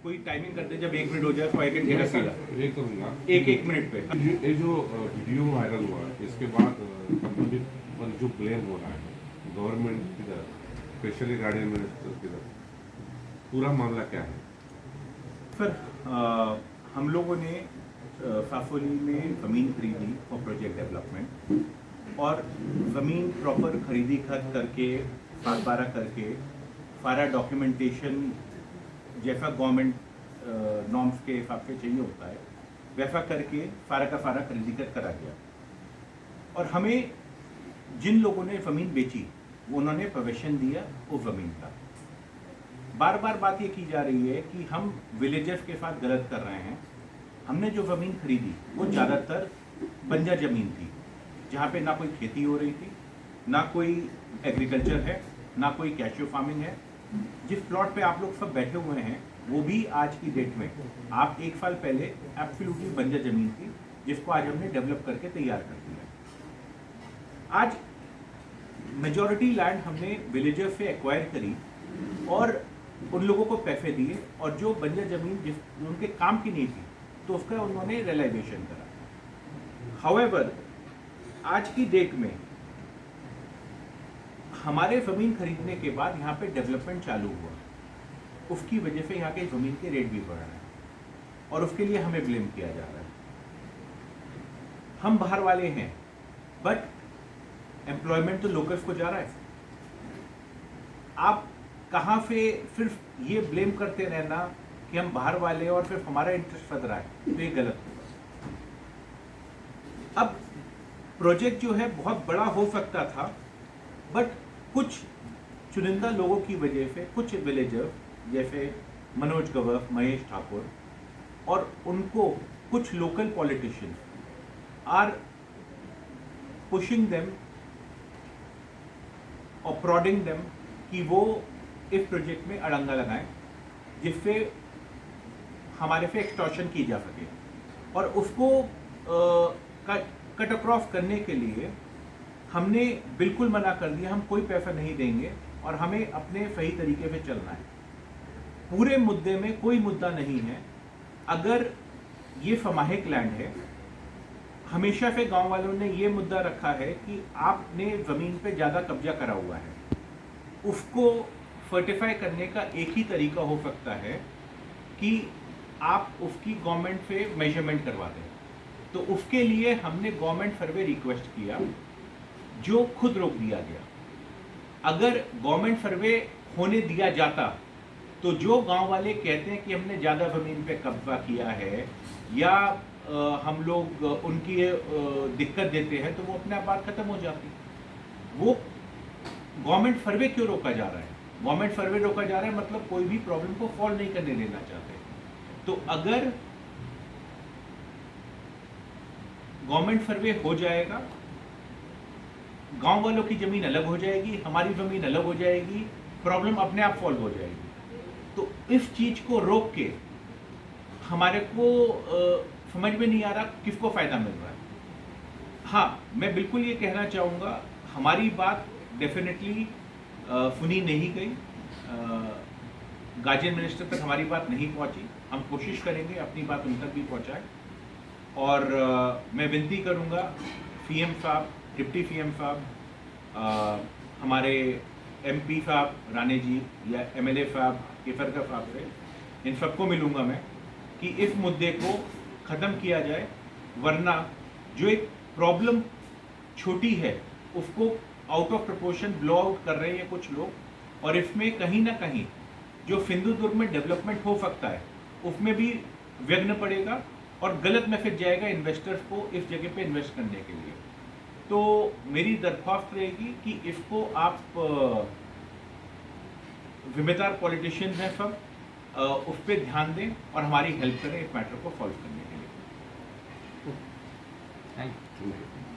कोई टाइमिंग करते जब 1 मिनट हो जाए तो आई कैन गेट अ सीला एक करूँगा एक मिनट पे। ये जो वीडियो वायरल हुआ इसके बाद कंपनी पर जो ब्लेम हो रहा है गवर्नमेंट की तरफ स्पेशली गार्डियन मिनिस्टर की तरफ पूरा मामला क्या है? सर हम लोगों ने फाफोली में ज़मीन खरीदी फॉर प्रोजेक्ट डेवलपमेंट और ज़मीन प्रॉपर खरीदी खत करके साल 12 करके सारा डॉक्यूमेंटेशन जैसा गवर्नमेंट नॉर्म्स के हिसाब से चाहिए होता है वैसा करके सारा का सारा खरीदी खत करा गया। और हमें जिन लोगों ने ज़मीन बेची उन्होंने पोजीशन दिया उस ज़मीन का। बार बार बात ये की जा रही है कि हम विलेजर्स के साथ गलत कर रहे हैं। हमने जो ज़मीन खरीदी वो ज़्यादातर बंजर ज़मीन थी जहाँ पे ना कोई खेती हो रही थी, ना कोई एग्रीकल्चर है, ना कोई कैशू फार्मिंग है। जिस प्लॉट पे आप लोग सब बैठे हुए हैं वो भी आज की डेट में आप 1 साल पहले एब्सोल्युटली बंजर ज़मीन थी जिसको आज हमने डेवलप करके तैयार कर दिया। आज मेजॉरिटी लैंड हमने विलेजर्स से एक्वायर करी और उन लोगों को पैसे दिए और जो बंजर ज़मीन जिस उनके काम की नहीं थी तो उसका उन्होंने रियलाइजेशन करा। हाउएवर आज की डेट में हमारे ज़मीन खरीदने के बाद यहाँ पे डेवलपमेंट चालू हुआ, उसकी वजह से यहाँ के ज़मीन के रेट भी बढ़ रहे हैं और उसके लिए हमें ब्लेम किया जा रहा है। हम बाहर वाले हैं बट एम्प्लॉयमेंट तो लोकल्स को जा रहा है। आप कहाँ से सिर्फ ये ब्लेम करते रहना कि हम बाहर वाले और फिर हमारा इंटरेस्ट फंस रहा है तो ये गलत होगा। अब प्रोजेक्ट जो है बहुत बड़ा हो सकता था बट कुछ चुनिंदा लोगों की वजह से कुछ विलेजर जैसे मनोज गवर, महेश ठाकुर और उनको कुछ local politicians are pushing them और प्रोडिंग देम कि वो इस प्रोजेक्ट में अड़ंगा लगाएं जिससे हमारे से एक्सटॉर्शन की जा सके। और उसको कट अक्रॉस करने के लिए हमने बिल्कुल मना कर दिया, हम कोई पैसा नहीं देंगे और हमें अपने सही तरीके से चलना है। पूरे मुद्दे में कोई मुद्दा नहीं है। अगर ये सामाहिक लैंड है, हमेशा से गांव वालों ने ये मुद्दा रखा है कि आपने ज़मीन पे ज़्यादा कब्जा करा हुआ है, उसको सर्टिफाई करने का एक ही तरीका हो सकता है कि आप उसकी गवर्नमेंट से मेजरमेंट करवा दें। तो उसके लिए हमने गवर्नमेंट सर्वे रिक्वेस्ट किया जो खुद रोक दिया गया। अगर गवर्नमेंट सर्वे होने दिया जाता तो जो गांव वाले कहते हैं कि हमने ज़्यादा ज़मीन पे कब्जा किया है या हम लोग उनकी दिक्कत देते हैं तो वो अपने आप बात खत्म हो जाती। वो गवर्नमेंट सर्वे क्यों रोका जा रहा है? गवर्नमेंट सर्वे रोका जा रहा है मतलब कोई भी प्रॉब्लम को सॉल्व नहीं करने देना चाहते। तो अगर गवर्नमेंट सर्वे हो जाएगा, गांव वालों की ज़मीन अलग हो जाएगी, हमारी ज़मीन अलग हो जाएगी, प्रॉब्लम अपने आप सॉल्व हो जाएगी। तो इस चीज़ को रोक के हमारे को समझ में नहीं आ रहा किसको फ़ायदा मिल रहा है। हाँ, मैं बिल्कुल ये कहना चाहूँगा हमारी बात डेफिनेटली सुनी नहीं गई, गार्जियन मिनिस्टर तक हमारी बात नहीं पहुँची। हम कोशिश करेंगे अपनी बात उन तक भी पहुँचाएं और मैं विनती करूँगा सीएम साहब, डिप्टी सीएम साहब, हमारे एमपी साहब राणे जी या एमएलए साहब केसरकर साहब से, इन सबको मिलूँगा मैं कि इस मुद्दे को ख़त्म किया जाए, वरना जो एक प्रॉब्लम छोटी है उसको out of proportion blow out कर रहे हैं कुछ लोग और इसमें कहीं ना कहीं जो सिंधुदुर्ग में डेवलपमेंट हो सकता है उसमें भी विघ्न पड़ेगा और गलत मैसेज जाएगा इन्वेस्टर्स को इस जगह पे इन्वेस्ट करने के लिए। तो मेरी दरख्वास्त रहेगी कि इसको आप जिम्मेदार पॉलिटिशियंस हैं सब, उस पर ध्यान दें और हमारी हेल्प करें इस मैटर को सॉल्व करने के लिए। Thank you.